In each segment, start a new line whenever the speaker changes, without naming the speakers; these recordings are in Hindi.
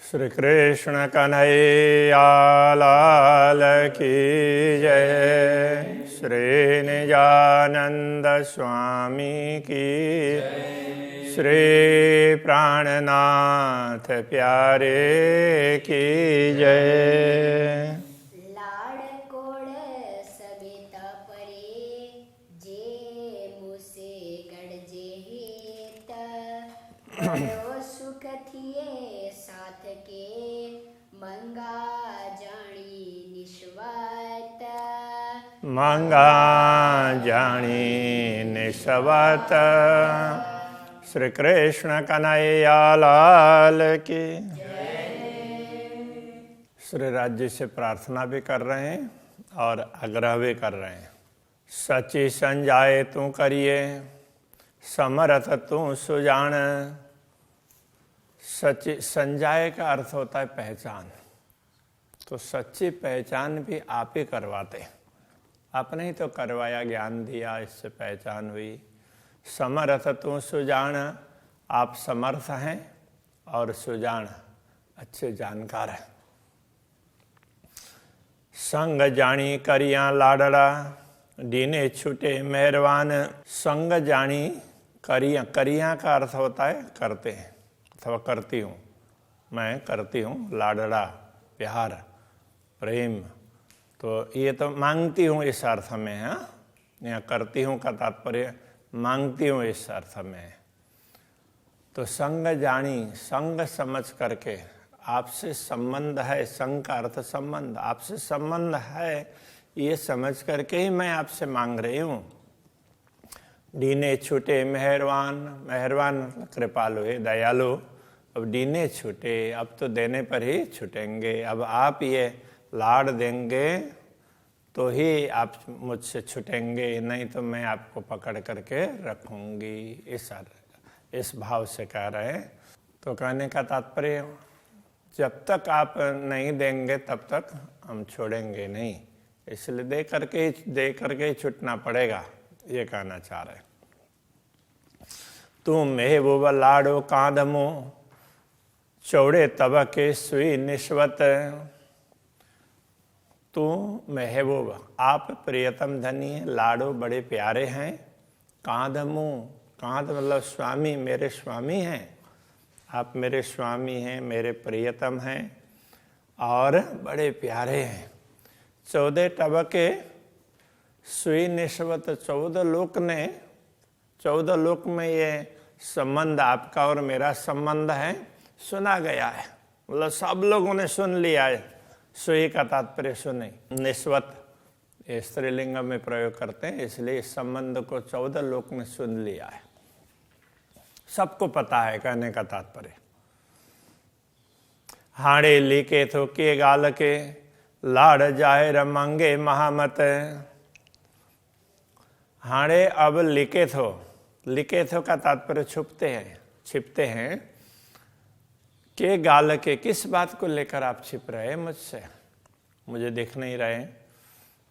श्री कृष्ण कन्हैया लाल की जय। श्री निजानंद स्वामी की श्री प्राणनाथ प्यारे की जय।
लाडकोड़ सविता परे जे मुसे गढ़जे हेत बड़ो सुख थिए साथ के मंगा जानी निस्वात।
मंगा जानी निस्वात। श्री कृष्ण कन्हैया लाल की। श्री राज्य से प्रार्थना भी कर रहे हैं और आग्रह भी कर रहे हैं। सची संजाए तू करिए समरथ तू सुजान। सची संजाए का अर्थ होता है पहचान, तो सच्ची पहचान भी आप ही करवाते। आपने ही तो करवाया, ज्ञान दिया, इससे पहचान हुई। समर्थ तू सुजान, आप समर्थ हैं और सुजान अच्छे जानकार हैं। संग जानी करिया लाडड़ा दीने छूटे मेहरबान। संग जानी करिया, करिया का अर्थ होता है करते हैं अथवा करती हूँ, मैं करती हूँ। लाडड़ा प्यार प्रेम, तो ये तो मांगती हूँ इस अर्थ में है। यहाँ करती हूँ का तात्पर्य मांगती हूँ इस अर्थ में। तो संग जानी, संग समझ करके आपसे संबंध है। संग का अर्थ संबंध, आपसे संबंध है ये समझ करके ही मैं आपसे मांग रही हूँ। दीने छूटे मेहरबान, मेहरबान कृपालु है, दयालु। अब दीने छूटे, अब तो देने पर ही छूटेंगे। अब आप ये लाड़ देंगे तो ही आप मुझसे छूटेंगे, नहीं तो मैं आपको पकड़ करके रखूंगी। इस भाव से कह रहे हैं। तो कहने का तात्पर्य जब तक आप नहीं देंगे तब तक हम छोड़ेंगे नहीं, इसलिए दे करके ही छूटना पड़ेगा, ये कहना चाह रहे। तू महबूब लाडो कांधमो चौड़े तब के सुई निस्वत। तू महबूब, आप प्रियतम धनी है, लाडो बड़े प्यारे हैं। कांधमो, कांध मतलब स्वामी, मेरे स्वामी हैं। आप मेरे स्वामी हैं, मेरे प्रियतम हैं और बड़े प्यारे हैं। 14 टबके सुई निस्वत, 14 लोक में ये संबंध आपका और मेरा संबंध है, सुना गया है। मतलब सब लोगों ने सुन लिया है। सुई का तात्पर्य सुने, निस्वत ये स्त्रीलिंग में प्रयोग करते हैं, इसलिए इस संबंध को 14 लोक ने सुन लिया है, सबको पता है, कहने का तात्पर्य। हाड़े लिखे थो के गाल के लाड़ जाहिर मांगे महामत। हाड़े अब लिखे थो का तात्पर्य छिपते हैं। के गाल के, किस बात को लेकर आप छिप रहे हैं मुझसे, मुझे दिख नहीं रहे,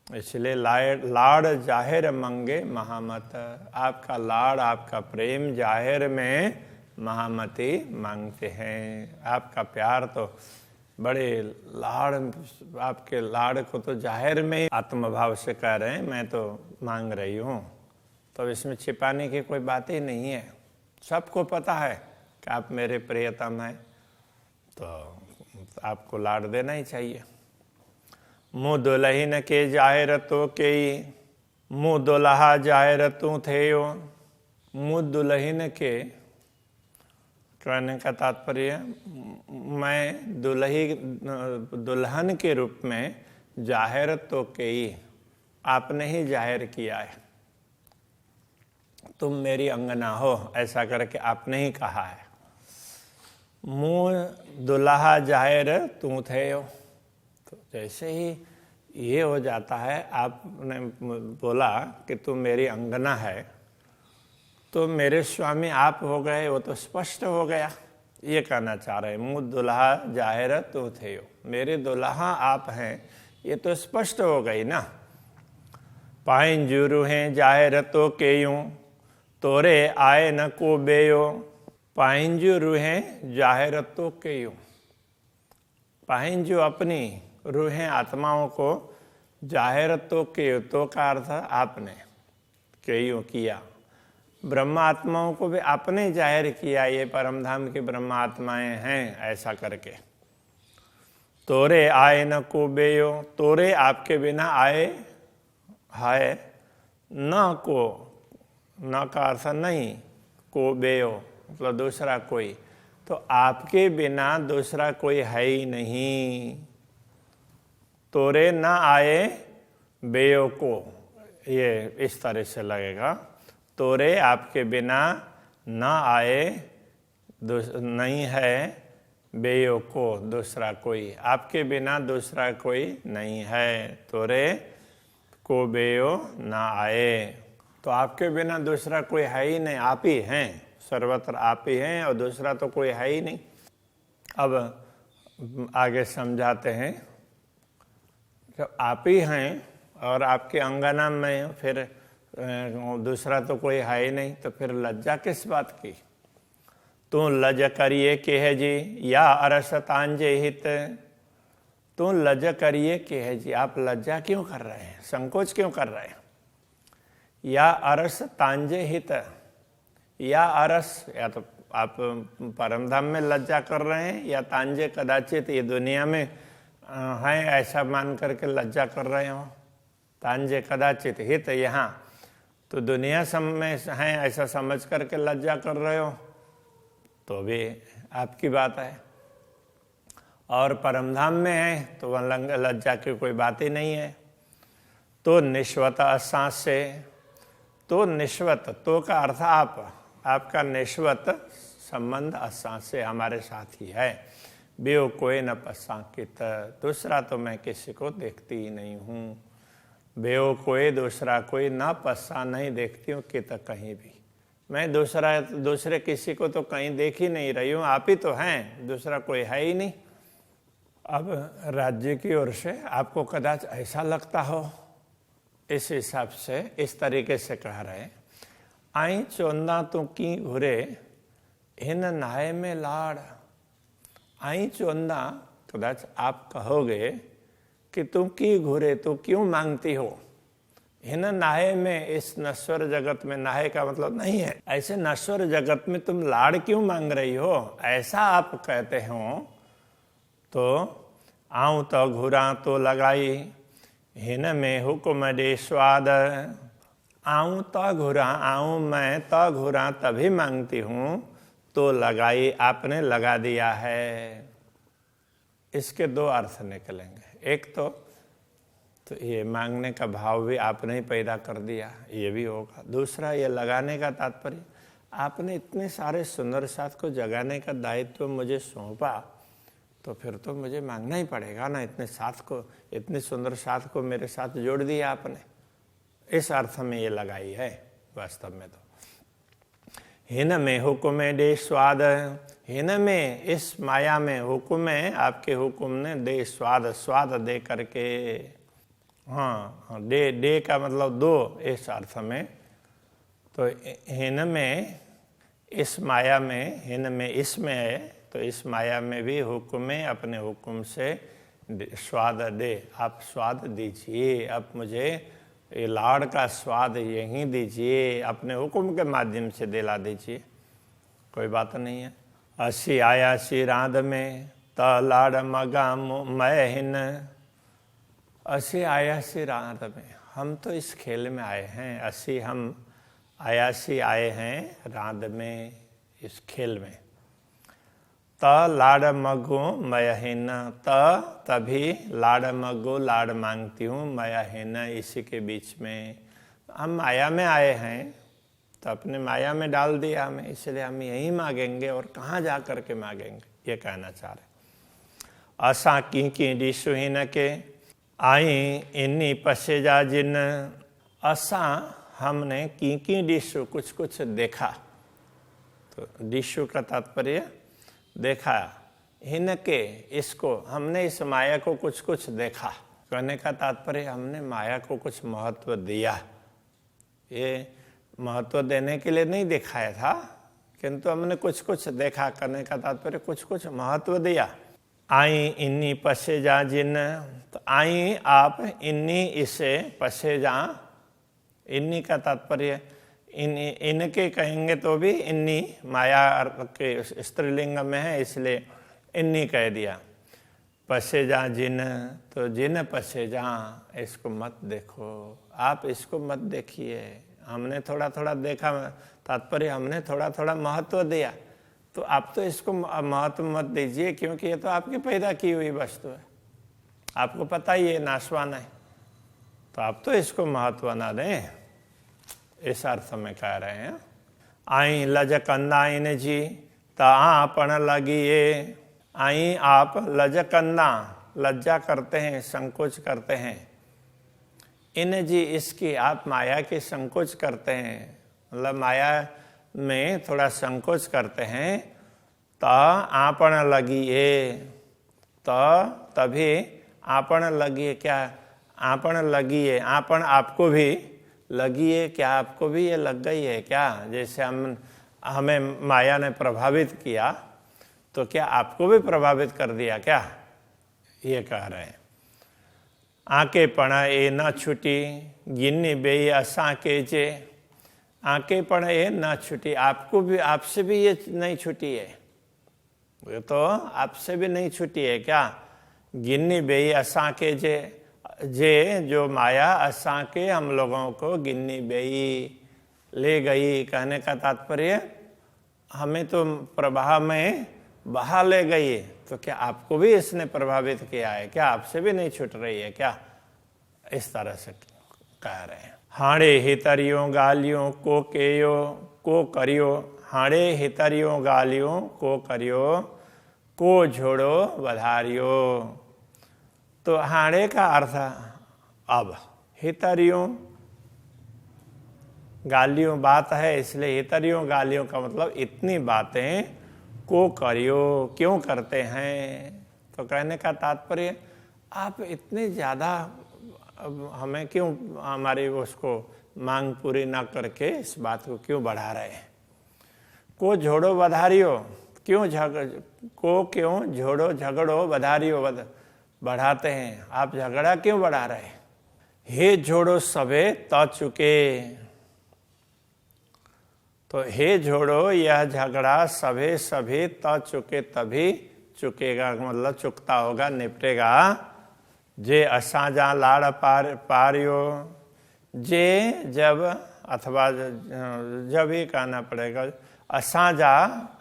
इसलिए लाड़ जाहिर मंगे महामत। आपका लाड़, आपका प्रेम जाहिर में महामती मांगते हैं। आपका प्यार तो बड़े लाड़, आपके लाड़ को तो जाहिर में आत्मभाव से कह रहे हैं, मैं तो मांग रही हूँ। तो इसमें छिपाने की कोई बात ही नहीं है, सबको पता है कि आप मेरे प्रियतम हैं, तो आपको लाड़ देना ही चाहिए। मुँह दुलहिन के जाहिर तो के, मुँह दुल्हा जाहिर तू थे यो। मुँह दुलहिन के कहने का तात्पर्य मैं दुल्हन के रूप में जाहिर तो के ही, आपने ही जाहिर किया है। तुम मेरी अंगना हो, ऐसा करके आपने ही कहा है। मुँह दुल्हा जाहिर तू थे हो, तो जैसे ही ये हो जाता है, आपने बोला कि तुम मेरी अंगना है, तो मेरे स्वामी आप हो गए, वो तो स्पष्ट हो गया, ये कहना चाह रहे। मुँह दुल्हा जाहिर तू थे हो, मेरे दुल्हा आप हैं, ये तो स्पष्ट हो गई ना। पाइन जुरू हैं जाहिर तो के यूं, तोरे आए न को बेयो। पाइन जुरू हैं जाहिर तो के यूं, पाहिन जो अपनी रूहें आत्माओं को जाहिर तो के, तो का अर्थ आपने क्यों किया, ब्रह्म आत्माओं को भी आपने जाहिर किया, ये परमधाम की ब्रह्म आत्माएं हैं ऐसा करके। तोरे आए न को बेयो, तोरे आपके बिना आए है, न को, न का अर्थ नहीं, को बेयो मतलब दूसरा कोई, तो आपके बिना दूसरा कोई है ही नहीं। तोरे न आए बेयो को, ये इस तरह से लगेगा, तोरे आपके बिना न आए नहीं है, बेयो को दूसरा कोई, आपके बिना दूसरा कोई नहीं है। तोरे को बेयो ना आए, तो आपके बिना दूसरा कोई है ही नहीं, आप ही हैं, सर्वत्र आप ही हैं और दूसरा तो कोई है ही नहीं। अब आगे समझाते हैं, जब आप ही हैं और आपके अंगना में फिर दूसरा तो कोई है ही नहीं, तो फिर लज्जा किस बात की। तू लज करिए के है जी या अरस तांजे हित, तू लज करिए के है जी, आप लज्जा क्यों कर रहे हैं, संकोच क्यों कर रहे हैं। या अरस तांजे हित, या अरस, या तो आप परमधाम में लज्जा कर रहे हैं, या तांजे कदाचित ये दुनिया में हैं ऐसा मान करके लज्जा कर रहे हो। तांजे कदाचित, हित यहाँ तो दुनिया में हैं ऐसा समझ करके लज्जा कर रहे हो, तो भी आपकी बात है। और परमधाम में है तो वह लज्जा की कोई बात ही नहीं है। तो निश्वत असां से, तो निश्वत, तो का अर्थ आप, आपका निश्वत संबंध असां से हमारे साथ ही है। बेओ कोई न पसाकित, दूसरा तो मैं किसी को देखती ही नहीं हूँ। बेओ कोई, दूसरा कोई, न पसा नहीं देखती हूँ कित कहीं भी, मैं दूसरे किसी को तो कहीं देख ही नहीं रही हूँ, आप ही तो हैं, दूसरा कोई है ही नहीं। अब राज्य की ओर से आपको कदाच ऐसा लगता हो, इस हिसाब से इस तरीके से कह रहे, आई चोंदा तू की घुरे हिन नाय में लाड़। आई चोंदा, कदाच आप कहोगे कि तुम की घुरे, तो क्यों मांगती हो, हिन नाहे में, इस नश्वर जगत में, नाहे का मतलब नहीं है, ऐसे नश्वर जगत में तुम लाड़ क्यों मांग रही हो, ऐसा आप कहते हो। तो आऊं तो घुरा तो लगाई, हिन में हुक्म दे स्वाद। आऊं तो घुरा, आऊं मैं तो घुरा तभी मांगती हूँ, तो लगाई आपने लगा दिया है। इसके दो अर्थ निकलेंगे, एक तो ये मांगने का भाव भी आपने ही पैदा कर दिया, ये भी होगा। दूसरा, ये लगाने का तात्पर्य, आपने इतने सारे सुंदर साथ को जगाने का दायित्व मुझे सौंपा, तो फिर तो मुझे मांगना ही पड़ेगा ना, इतने साथ को, इतने सुंदर साथ को मेरे साथ जोड़ दिया आपने, इस अर्थ में ये लगाई है वास्तव में। तो हिन में हुक्म दे स्वाद, हिन में, इस माया में, हुक्म है आपके हुक्म ने, दे स्वाद, स्वाद दे करके, हाँ दे का मतलब दो, इस अर्थ में। तो हिन में, इस माया में, हिन में इसमें है, तो इस माया में भी हुक्म है, अपने हुक्म से स्वाद दे, आप स्वाद दीजिए, आप मुझे ये लाड़ का स्वाद यहीं दीजिए, अपने हुक्म के माध्यम से दिला दीजिए, कोई बात नहीं है। असी आया सी रांद में, त लाड़ मगा मैं हिन। असी आया सी रांद में, हम तो इस खेल में आए हैं, असी हम आयासी आए हैं रांद में, इस खेल में। त लाड़ मगो मयहीन, तभी लाड़ मगो, लाड़ मांगती हूँ, मयहीन, इसी के बीच में। हम माया में आए हैं तो अपने माया में डाल दिया हमें, इसलिए हम यही मांगेंगे, और कहाँ जा कर के मांगेंगे, ये कहना चाह रहे। असा की डिशुहीन के आई इन्नी पसेजा जिन। असा हमने की डिशु, कुछ कुछ देखा, तो डिशु का तात्पर्य देखा, हिनके, इसको, हमने इस माया को कुछ कुछ देखा, कहने का तात्पर्य हमने माया को कुछ महत्व दिया। ये महत्व देने के लिए नहीं दिखाया था, किंतु हमने कुछ कुछ देखा, करने का तात्पर्य कुछ कुछ महत्व दिया। आई इन्नी पसे जा जिन, तो आई आप, इन्नी इसे, पसे जा, इन्नी का तात्पर्य इनके कहेंगे तो भी इन्नी माया के स्त्रीलिंग में है, इसलिए इन्नी कह दिया। पसे जा जिन, तो जिन पसे जा, इसको मत देखो, आप इसको मत देखिए। हमने थोड़ा थोड़ा देखा, तात्पर्य हमने थोड़ा थोड़ा महत्व दिया, तो आप तो इसको महत्व मत दीजिए, क्योंकि ये तो आपकी पैदा की हुई वस्तु है, आपको पता ही है नाशवान है, तो आप तो इसको महत्व ना दें, इस अर्थ में कह रहे हैं। आई लज कंदा इन जी, तापण लगिए। आई आप लज कंदा, लज्जा करते हैं, संकोच करते हैं। इन जी, इसकी, आप माया की संकोच करते हैं, मतलब माया में थोड़ा संकोच करते हैं। त आपण लगिए, तो तभी आपण लगिए, क्या आपण लगिए, आपण आपको भी लगिए, क्या आपको भी ये लग गई है क्या? जैसे हमें माया ने प्रभावित किया, तो क्या आपको भी प्रभावित कर दिया क्या? ये कह रहे हैं। आके पणा ए न छुटी, गिन्नी बेई असा के जे। आके पणा ए न छुटी, आपको भी, आपसे भी ये नहीं छुटी है, ये तो आपसे भी नहीं छुटी है क्या? गिन्नी बेई असा के जे, जो माया असा के हम लोगों को गिन्नी बेई, ले गई। कहने का तात्पर्य हमें तो प्रवाह में बहा ले गई, तो क्या आपको भी इसने प्रभावित किया है क्या? आपसे भी नहीं छूट रही है क्या? इस तरह से कह रहे हैं। हाड़े हितरियों गालियों को केयो को करियो। हाड़े हितरियों गालियों को करियो, को झोड़ो बधारियो। तो हाड़े का अर्थ अब, हितरियों गालियों बात है, इसलिए हितरियों गालियों का मतलब इतनी बातें को करियो, क्यों करते हैं? तो कहने का तात्पर्य आप इतने ज़्यादा हमें क्यों, हमारी उसको मांग पूरी ना करके इस बात को क्यों बढ़ा रहे हैं? को झोड़ो बधारियो, क्यों क्यों झोड़ो झगड़ो बधारियो बढ़ाते हैं, आप झगड़ा क्यों बढ़ा रहे हैं? हे झोड़ो सबे त चुके, तो हे झोड़ो यह झगड़ा सभे सभी त चुके, तभी चुकेगा, मतलब चुकता होगा, निपटेगा। जे असाजा लाड़ पारियो, जे जब, अथवा जब ही कहना पड़ेगा, असाजा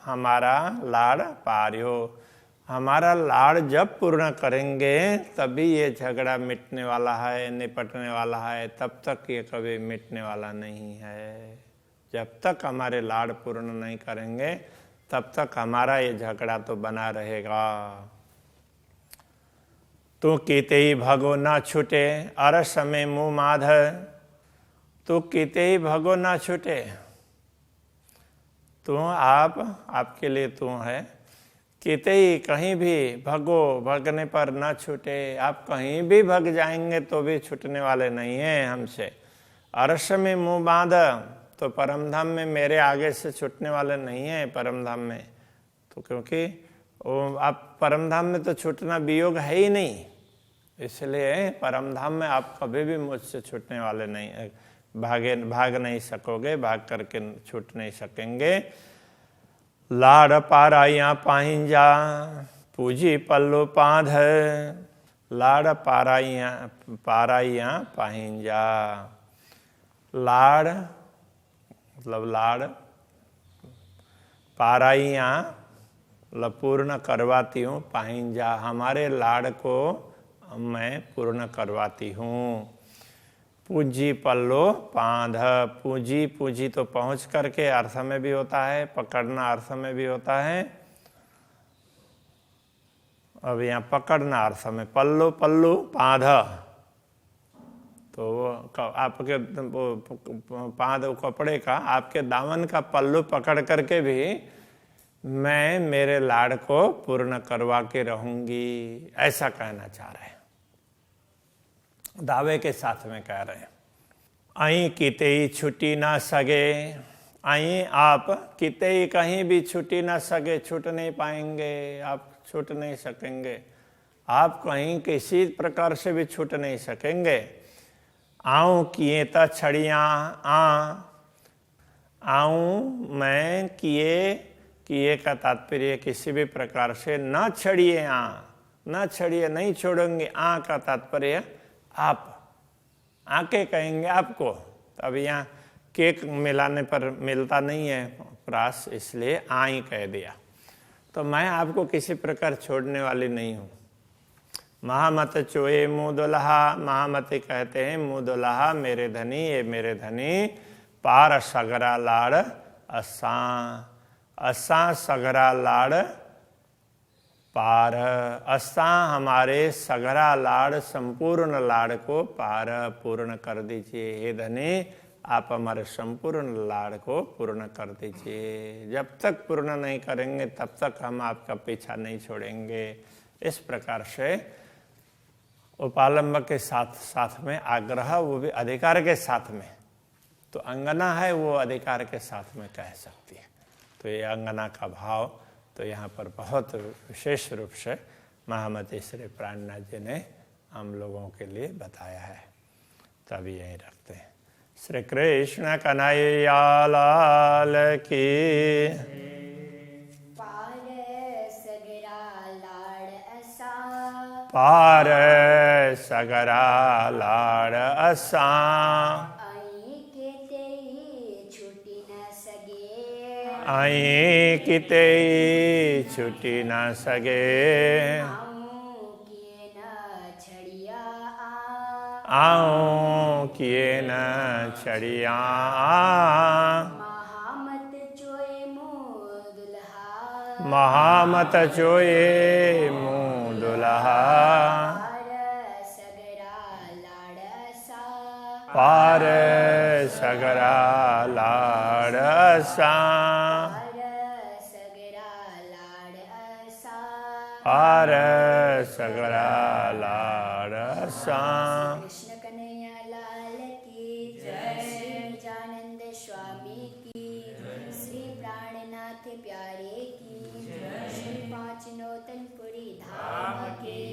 हमारा लाड़ पारियो, हमारा लाड़ जब पूर्ण करेंगे तभी ये झगड़ा मिटने वाला है, निपटने वाला है, तब तक ये कभी मिटने वाला नहीं है। जब तक हमारे लाड़ पूर्ण नहीं करेंगे तब तक हमारा ये झगड़ा तो बना रहेगा। तू कीते ही भगो ना छूटे, अरस में मुँह माध। तू कीते ही भगो ना छूटे, तू आपके लिए तू है। कीते ही कहीं भी भगो, भगने पर ना छूटे, आप कहीं भी भग जाएंगे तो भी छूटने वाले नहीं हैं हमसे। अरस में मुँह बांध, तो परमधाम में मेरे आगे से छूटने वाले नहीं हैं परमधाम में, तो क्योंकि वो आप परमधाम में तो छूटना वियोग है ही नहीं, इसलिए परमधाम में आप कभी भी मुझसे छूटने वाले नहीं, भाग नहीं सकोगे, भाग करके छूट नहीं सकेंगे। लाड़ पाराइया पाहिंजा, पूजी पल्लो पाध। लाड़ पाराइया पाहिंजा, लाड़ मतलब लाड़, पाराइया मतलब पूर्ण करवाती हूँ, पाहिंजा हमारे लाड़ को मैं पूर्ण करवाती हूँ। पूजी पल्लो पांध, पूजी, पूजी तो पहुँच करके अर्थ में भी होता है, पकड़ना अर्थ में भी होता है। अब यहाँ पकड़ना अर्थ में, पल्लो पल्लू पांध, तो आपके पांध कपड़े का, आपके दामन का पल्लू पकड़ करके भी मैं मेरे लाड़ को पूर्ण करवा के रहूंगी, ऐसा कहना चाह रहे हैं, दावे के साथ में कह रहे हैं। आई किते ही छुटी ना सके, आई आप किते ही कहीं भी छुटी ना सके, छूट नहीं पाएंगे, आप छूट नहीं सकेंगे। आप कहीं किसी प्रकार से भी छूट नहीं सकेंगे। आऊं किए त छड़िया आऊं मैं किए का तात्पर्य किसी भी प्रकार से न छड़िए न छड़िए, नहीं छोड़ेंगे। का तात्पर्य आप, आके कहेंगे आपको। तो अब यहाँ केक मिलाने पर मिलता नहीं है प्रास, इसलिए ही कह दिया। तो मैं आपको किसी प्रकार छोड़ने वाली नहीं हूँ। महामत चोए मुँह दुल्हा, महामती कहते हैं मुँह दुल्हा मेरे धनी, ये मेरे धनी। पार सगरा लाड़ असां सगरा लाड़ पार, असां हमारे सगरा लाड़ संपूर्ण लाड़ को पार पूर्ण कर दीजिए। हे धनी आप हमारे संपूर्ण लाड़ को पूर्ण कर दीजिए। जब तक पूर्ण नहीं करेंगे तब तक हम आपका पीछा नहीं छोड़ेंगे। इस प्रकार से उपालंब के साथ में आग्रह, वो भी अधिकार के साथ में। तो अंगना है वो अधिकार के साथ में कह सकती है। तो ये अंगना का भाव तो यहाँ पर बहुत विशेष रूप से महामती श्री प्राणनाथ जी ने हम लोगों के लिए बताया है। तभी यहीं रखते हैं। श्री कृष्ण कन्हैया लाल की। पार सगरा लाड़ असां आई किते छुटी न सगे। आऊं किए न छड़िया महामत चोए मुँह दुल्हा। पार सगरा लाड़ असां पार सगरा लाड़ असां।
कृष्ण कन्हैया लाल की जय। श्री निजानंद स्वामी की, श्री प्राणनाथ प्यारे की, श्री पांच नौतनपुरी धाम की,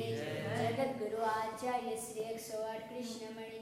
जगत गुरु आचार्य श्री 108 कृष्णमणि